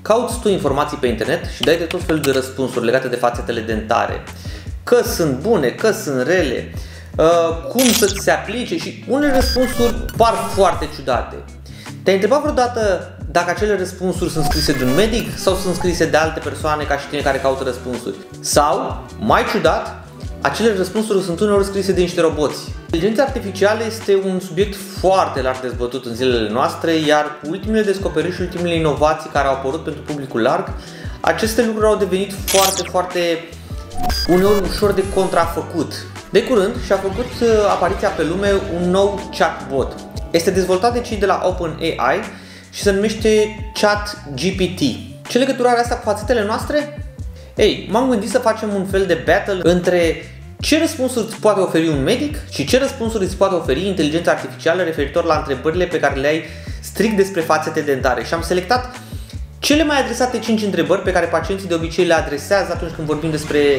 Cauți tu informații pe internet și dai de tot felul de răspunsuri legate de fațetele dentare. Că sunt bune, că sunt rele, cum să se aplice și unele răspunsuri par foarte ciudate. Te-ai întrebat vreodată dacă acele răspunsuri sunt scrise de un medic sau sunt scrise de alte persoane ca și tine care caută răspunsuri? Sau, mai ciudat, acele răspunsuri sunt uneori scrise de niște roboți. Inteligența artificială este un subiect foarte larg dezbătut în zilele noastre, iar cu ultimele descoperiri și ultimele inovații care au apărut pentru publicul larg, aceste lucruri au devenit foarte uneori ușor de contrafăcut. De curând și-a făcut apariția pe lume un nou chatbot. Este dezvoltat de cei de la OpenAI și se numește ChatGPT. Ce legătură are asta cu fațetele noastre? Ei, m-am gândit să facem un fel de battle între ce răspunsuri îți poate oferi un medic și ce răspunsuri îți poate oferi inteligența artificială referitor la întrebările pe care le ai strict despre fațete dentare. Și am selectat cele mai adresate 5 întrebări pe care pacienții de obicei le adresează atunci când vorbim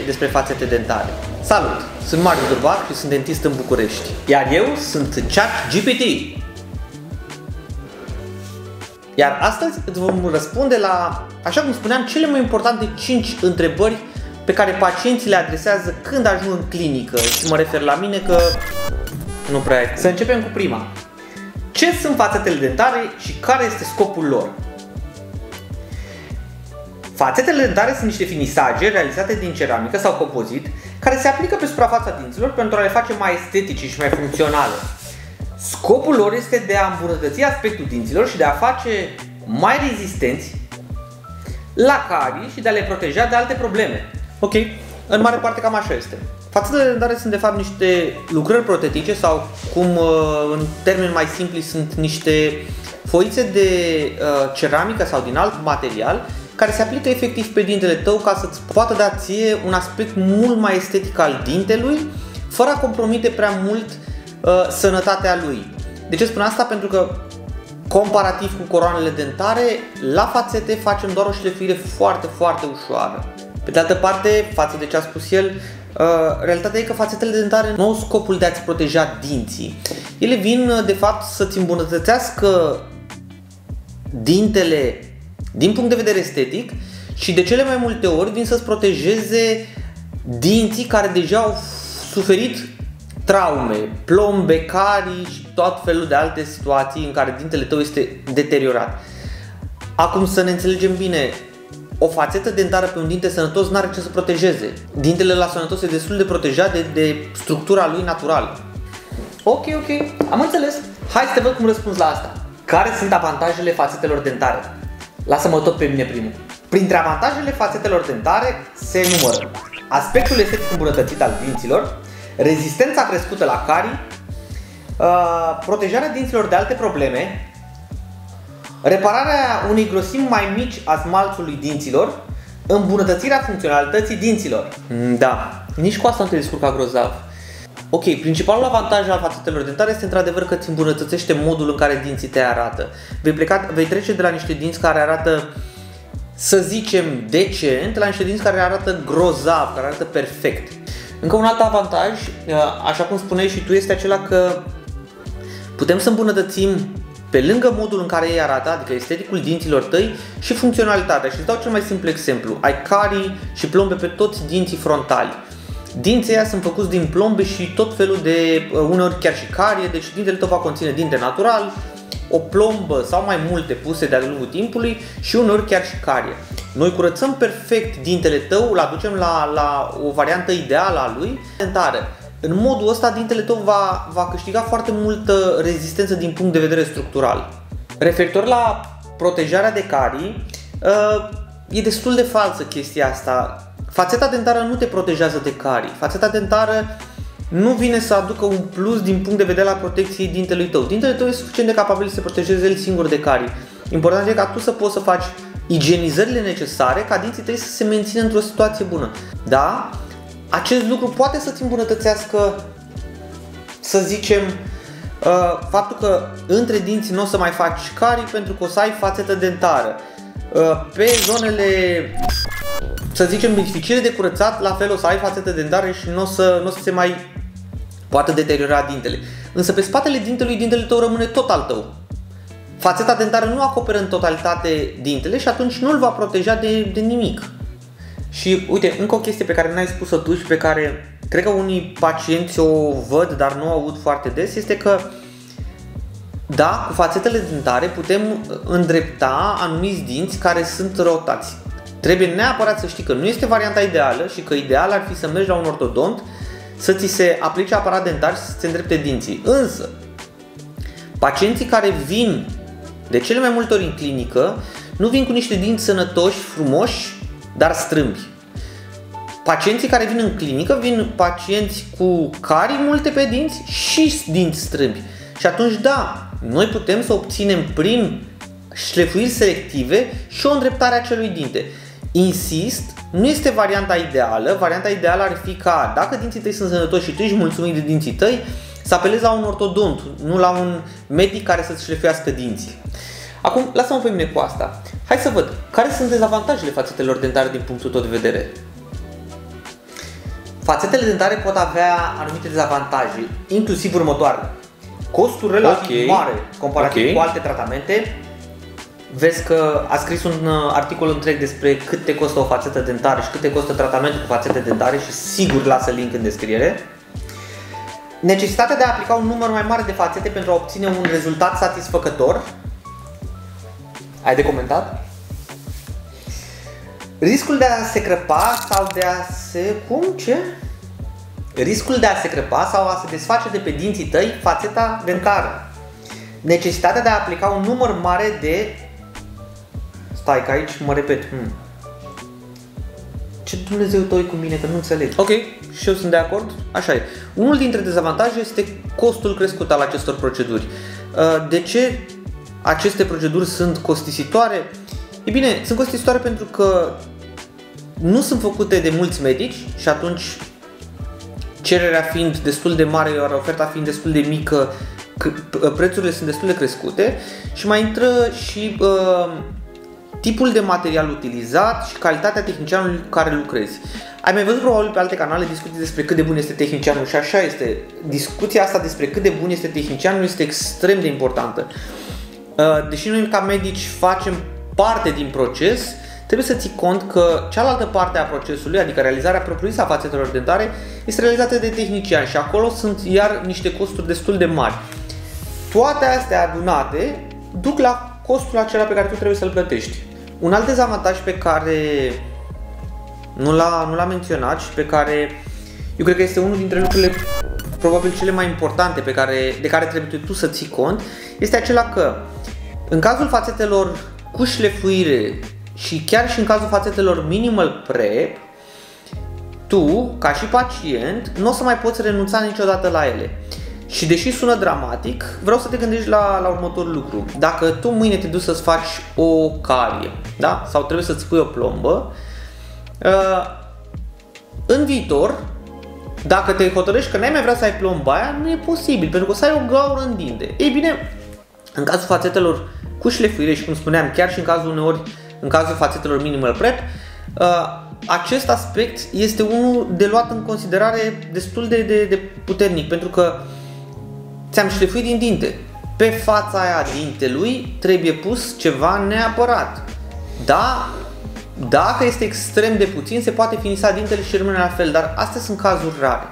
despre fațete dentare. Salut! Sunt Marius Durbac și sunt dentist în București. Iar eu sunt ChatGPT. Iar astăzi îți vom răspunde la, așa cum spuneam, cele mai importante 5 întrebări pe care pacienții le adresează când ajung în clinică. Și mă refer la mine că nu prea ai. Să începem cu prima. Ce sunt fațetele dentare și care este scopul lor? Fațetele dentare sunt niște finisaje realizate din ceramică sau compozit care se aplică pe suprafața dinților pentru a le face mai estetice și mai funcționale. Scopul lor este de a îmbunătăți aspectul dinților și de a face mai rezistenți la carii și de a le proteja de alte probleme. Ok, în mare parte cam așa este. Fațetele dentare sunt de fapt niște lucrări protetice sau, cum în termeni mai simpli, sunt niște foițe de ceramică sau din alt material care se aplică efectiv pe dintele tău ca să-ți poată da ție un aspect mult mai estetic al dintelui, fără a compromite prea mult sănătatea lui. De ce spun asta? Pentru că, comparativ cu coroanele dentare, la fațete facem doar o șlefuire foarte ușoară. Pe de altă parte, față de ce a spus el, realitatea e că fațetele dentare nu au scopul de a-ți proteja dinții. Ele vin, de fapt, să-ți îmbunătățească dintele din punct de vedere estetic și de cele mai multe ori vin să-ți protejeze dinții care deja au suferit traume, plombe, carii și tot felul de alte situații în care dintele tău este deteriorat. Acum, să ne înțelegem bine, o fațetă dentară pe un dinte sănătos n-are ce să protejeze. Dintele la sănătos e destul de protejat de structura lui naturală. Ok, am înțeles. Hai să te văd cum răspunzi la asta. Care sunt avantajele fațetelor dentare? Lasă-mă tot pe mine primul. Printre avantajele fațetelor dentare se numără aspectul estetic îmbunătățit al dinților, rezistența crescută la carii, protejarea dinților de alte probleme, repararea unei grosimi mai mici a smalțului dinților, îmbunătățirea funcționalității dinților. Da, nici cu asta nu te descurca grozav. Ok, principalul avantaj al fațetelor dentare este într-adevăr că îți îmbunătățește modul în care dinții te arată. Vei trece de la niște dinți care arată, să zicem, decent, la niște dinți care arată grozav, care arată perfect. Încă un alt avantaj, așa cum spuneai și tu, este acela că putem să îmbunătățim pe lângă modul în care ei arată, adică esteticul dinților tăi, și funcționalitatea. Și îți dau cel mai simplu exemplu. Ai carii și plombe pe toți dinții frontali. Dinții ăia sunt făcuți din plombe și tot felul de, uneori chiar și carie, deci dintele tău va conține dinte natural, o plombă sau mai multe puse de-a lungul timpului și uneori chiar și carie. Noi curățăm perfect dintele tău, îl aducem la o variantă ideală a lui dentară. În modul ăsta dintele tău va câștiga foarte multă rezistență din punct de vedere structural. Referitor la protejarea de carii, e destul de falsă chestia asta. Fațeta dentară nu te protejează de carii. Fațeta dentară nu vine să aducă un plus din punct de vedere al protecției dintelui tău. Dintele tău e suficient de capabil să se protejeze el singur de carii. Important e ca tu să poți să faci igienizările necesare ca dinții tăi să se mențină într-o situație bună. Da? Acest lucru poate să-ți îmbunătățească, să zicem, faptul că între dinți nu o să mai faci carii pentru că o să ai fațetă dentară. Pe zonele, să zicem, dificile de curățat, la fel o să ai fațetă dentară și nu o să se mai poată deteriora dintele. Însă pe spatele dintelui, dintele tău rămâne tot al tău. fațeta dentară nu acoperă în totalitate dintele și atunci nu îl va proteja de nimic. Și uite, încă o chestie pe care n-ai spus-o tu și pe care cred că unii pacienți o văd, dar nu o aud foarte des, este că da, cu fațetele dentare putem îndrepta anumiți dinți care sunt rotați. Trebuie neapărat să știi că nu este varianta ideală și că ideal ar fi să mergi la un ortodont, să ți se aplice aparat dentar și să ți îndrepte dinții. Însă, pacienții care vin de cele mai multe ori în clinică nu vin cu niște dinți sănătoși, frumoși, dar strâmbi. Pacienții care vin în clinică vin pacienți cu carii multe pe dinți și dinți strâmbi. Și atunci da, noi putem să obținem prin șlefuiri selective și o îndreptare a acelui dinte. Insist, nu este varianta ideală. Varianta ideală ar fi ca, dacă dinții tăi sunt sănătoși și tu ești mulțumit de dinții tăi, să apelezi la un ortodont, nu la un medic care să-ți șlefuiască dinții. Acum, lasă-mă pe mine cu asta. Hai să văd, care sunt dezavantajele fațetelor dentare din punctul tău de vedere? Fațetele dentare pot avea anumite dezavantaje, inclusiv următoarele. Costul relativ mare comparativ cu alte tratamente. Vezi că a scris un articol întreg despre cât te costă o fațetă dentară și cât te costă tratamentul cu fațete dentare și sigur lasă link în descriere. Necesitatea de a aplica un număr mai mare de fațete pentru a obține un rezultat satisfăcător. Ai de comentat? Riscul de a se crăpa sau de a se... Riscul de a se crăpa sau a se desface de pe dinții tăi fațeta dentară. Necesitatea de a aplica un număr mare de... Stai că aici mă repet. Ce Dumnezeu tău cu mine, că nu înțeleg. Ok, și eu sunt de acord, așa e. Unul dintre dezavantaje este costul crescut al acestor proceduri. De ce aceste proceduri sunt costisitoare? E bine, sunt costisitoare pentru că nu sunt făcute de mulți medici și atunci cererea fiind destul de mare, iar oferta fiind destul de mică, prețurile sunt destul de crescute și mai intră și tipul de material utilizat și calitatea tehnicianului cu care lucrezi. Ai mai văzut probabil pe alte canale discuții despre cât de bun este tehnicianul și așa este. Discuția asta despre cât de bun este tehnicianul este extrem de importantă. Deși noi ca medici facem parte din proces, trebuie să ții cont că cealaltă parte a procesului, adică realizarea propriu-zisă a fațetelor dentare, este realizată de tehnician și acolo sunt iar niște costuri destul de mari. Toate astea adunate duc la costul acela pe care tu trebuie să-l plătești. Un alt dezavantaj pe care nu l-am menționat și pe care eu cred că este unul dintre lucrurile probabil cele mai importante de care trebuie tu să ții cont, este acela că în cazul fațetelor cu șlefuire și chiar și în cazul fațetelor minimal prep, tu, ca și pacient, nu o să mai poți renunța niciodată la ele. Și deși sună dramatic, vreau să te gândești la următorul lucru. Dacă tu mâine te duci să-ți faci o carie, da? Sau trebuie să-ți pui o plombă, în viitor, dacă te hotărăști că n-ai mai vrea să ai plomba aia, nu e posibil, pentru că o să ai o gaură în dinte. Ei bine, în cazul fațetelor cu șlefuire și cum spuneam, chiar și în cazul fațetelor minimal prep, acest aspect este unul de luat în considerare destul de puternic, pentru că ți-am șlefuit din dinte. Pe fața aia dintelui trebuie pus ceva neapărat. Da, dacă este extrem de puțin, se poate finisa dintele și rămâne la fel, dar astea sunt cazuri rare.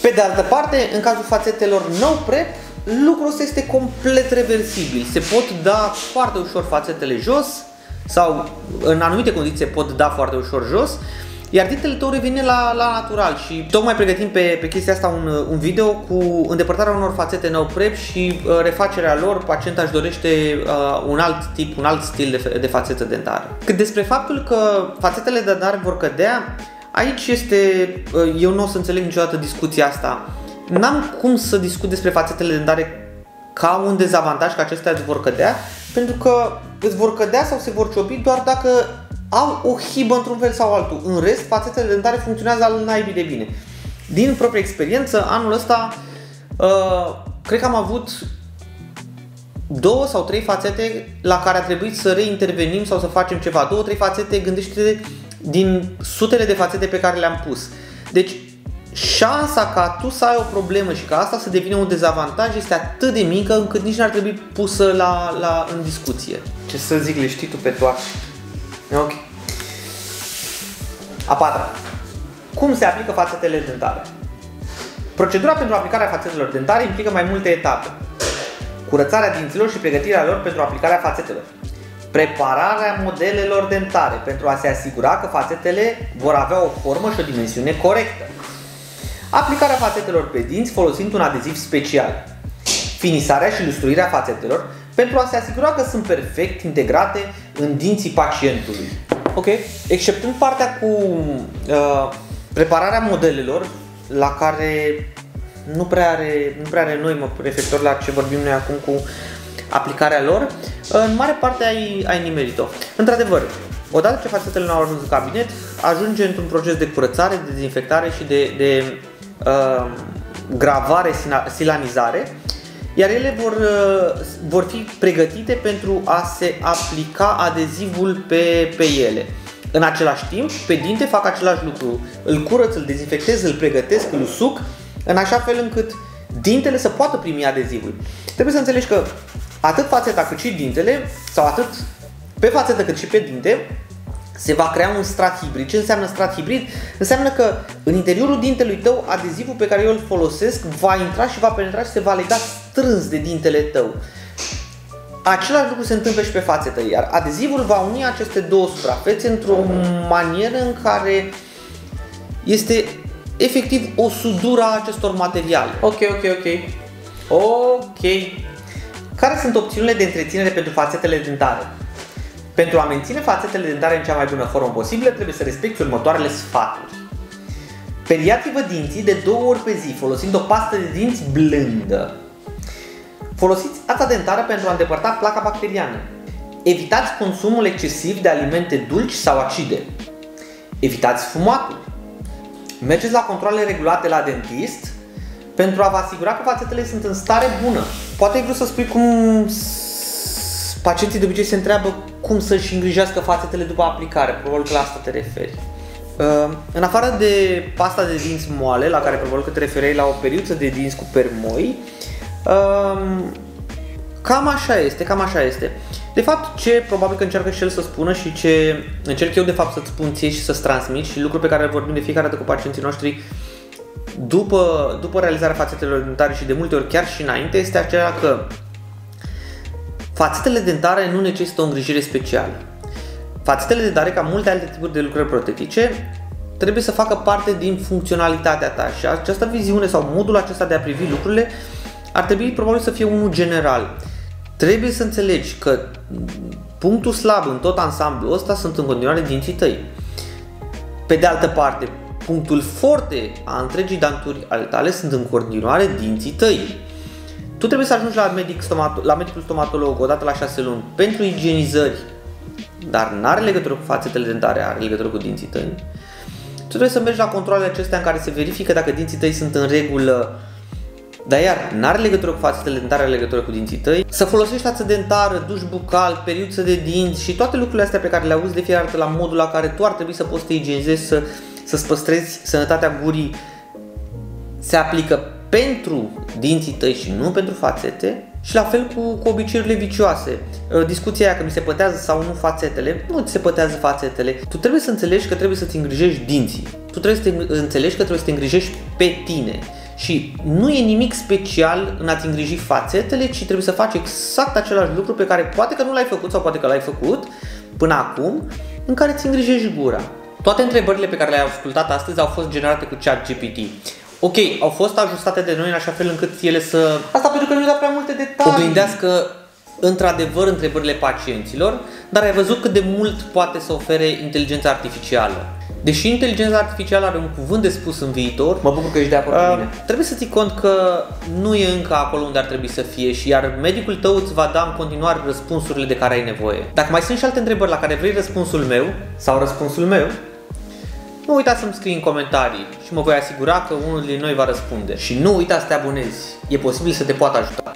Pe de altă parte, în cazul fațetelor no prep, lucrul ăsta este complet reversibil. Se pot da foarte ușor fațetele jos sau în anumite condiții se pot da foarte ușor jos, iar dintele tău revine la natural. Și tocmai pregătim pe chestia asta un video cu îndepărtarea unor fațete no prep și refacerea lor. Pacienta își dorește un alt stil de fațetă dentară. Cât despre faptul că fațetele dentare vor cădea, aici eu nu o să înțeleg niciodată discuția asta. N-am cum să discut despre fațetele dentare ca un dezavantaj că acestea îți vor cădea, pentru că îți vor cădea sau se vor ciopi doar dacă au o hibă într-un fel sau altul. În rest, fațetele dentare funcționează al naibii de bine. Din proprie experiență, anul ăsta cred că am avut 2 sau 3 fațete la care a trebuit să reintervenim sau să facem ceva. 2-3 fațete, gândește-te, din sutele de fațete pe care le-am pus. Deci, șansa ca tu să ai o problemă și ca asta să devină un dezavantaj este atât de mică încât nici n-ar trebui pusă în discuție. Ce să zic, le știi tu pe toate. Ok. A patra. Cum se aplică fațetele dentare? Procedura pentru aplicarea fațetelor dentare implică mai multe etape. Curățarea dinților și pregătirea lor pentru aplicarea fațetelor. Prepararea modelelor dentare pentru a se asigura că fațetele vor avea o formă și o dimensiune corectă. Aplicarea fațetelor pe dinți folosind un adeziv special. Finisarea și lustruirea fațetelor pentru a se asigura că sunt perfect integrate în dinții pacientului. Ok, exceptând partea cu prepararea modelelor, la care nu prea are noi referitor la ce vorbim noi acum cu aplicarea lor, în mare parte ai nimerit-o. Într-adevăr, odată ce fațetele nu au ajuns în cabinet, ajunge într-un proces de curățare, de dezinfectare și de gravare, silanizare, iar ele vor fi pregătite pentru a se aplica adezivul pe ele. În același timp, pe dinte fac același lucru. Îl curăț, îl dezinfectez, îl pregătesc, îl usuc, în așa fel încât dintele să poată primi adezivul. Trebuie să înțelegi că atât fațeta cât și dintele, sau atât pe fațetă cât și pe dinte, se va crea un strat hibrid. Ce înseamnă strat hibrid? Înseamnă că în interiorul dintelui tău, adezivul pe care eu îl folosesc va intra și va penetra și se va lega strâns de dintele tău. Același lucru se întâmplă și pe fațetă, iar adezivul va uni aceste două suprafețe într-o manieră în care este efectiv o sudură a acestor materiale. Ok. Care sunt opțiunile de întreținere pentru fațetele dentare? Pentru a menține fațetele dentare în cea mai bună formă posibilă, trebuie să respecti următoarele sfaturi. Periați-vă dinții de 2 ori pe zi, folosind o pastă de dinți blândă. Folosiți ața dentară pentru a îndepărta placa bacteriană. Evitați consumul excesiv de alimente dulci sau acide. Evitați fumatul. Mergeți la controale regulate la dentist pentru a vă asigura că fațetele sunt în stare bună. Poate ai vrut să spui cum pacienții de obicei se întreabă cum să-și îngrijească fațetele după aplicare. Probabil că la asta te referi. În afară de pasta de dinți moale, la care probabil că te refereai la o periuță de dinți cu permoi, cam așa este. De fapt, ce probabil că încearcă și el să spună și ce încerc eu de fapt să-ți spun ție și să-ți transmit și lucruri pe care le vorbim de fiecare dată cu pacienții noștri după realizarea fațetelor dentare și de multe ori chiar și înainte, este aceea că fațetele dentare nu necesită o îngrijire specială. Fațetele dentare, ca multe alte tipuri de lucrări protetice, trebuie să facă parte din funcționalitatea ta și această viziune sau modul acesta de a privi lucrurile ar trebui probabil să fie unul general. Trebuie să înțelegi că punctul slab în tot ansamblul ăsta sunt în continuare dinții tăi. Pe de altă parte, punctul forte a întregii danturi ale tale sunt în continuare dinții tăi. Tu trebuie să ajungi la medicul stomatolog odată la 6 luni pentru igienizări, dar nu are legătură cu fațetele dentare, are legătură cu dinții tăi. Tu trebuie să mergi la controalele acestea în care se verifică dacă dinții tăi sunt în regulă, dar iar n-are legătură cu fațetele dentare, are legătură cu dinții tăi. Să folosești ață dentară, duș bucal, periuță de dinți și toate lucrurile astea pe care le auzi de fiecare dată la modul la care tu ar trebui să poți să te igienizezi, să-ți păstrezi sănătatea gurii, se aplică pentru dinții tăi și nu pentru fațete. Și la fel cu obiceiurile vicioase. Discuția aia că mi se pătează sau nu fațetele, nu ți se pătează fațetele. Tu trebuie să înțelegi că trebuie să-ți îngrijești dinții. Tu trebuie să înțelegi că trebuie să te îngrijești pe tine. Și nu e nimic special în a-ți îngriji fațetele, ci trebuie să faci exact același lucru pe care poate că nu l-ai făcut sau poate că l-ai făcut până acum, în care îți îngrijești gura. Toate întrebările pe care le-ai ascultat astăzi au fost generate cu ChatGPT. Ok, au fost ajustate de noi în așa fel încât ele să... Asta pentru că nu dau prea multe detalii. Oglindească într-adevăr întrebările pacienților, dar ai văzut cât de mult poate să ofere inteligența artificială. Deși inteligența artificială are un cuvânt de spus în viitor, mă bucur că ești de acord cu mine. Trebuie să ții cont că nu e încă acolo unde ar trebui să fie și iar medicul tău îți va da în continuare răspunsurile de care ai nevoie. Dacă mai sunt și alte întrebări la care vrei răspunsul meu sau răspunsul meu, nu uita să-mi scrii în comentarii și mă voi asigura că unul din noi va răspunde. Și nu uita să te abonezi, e posibil să te poată ajuta.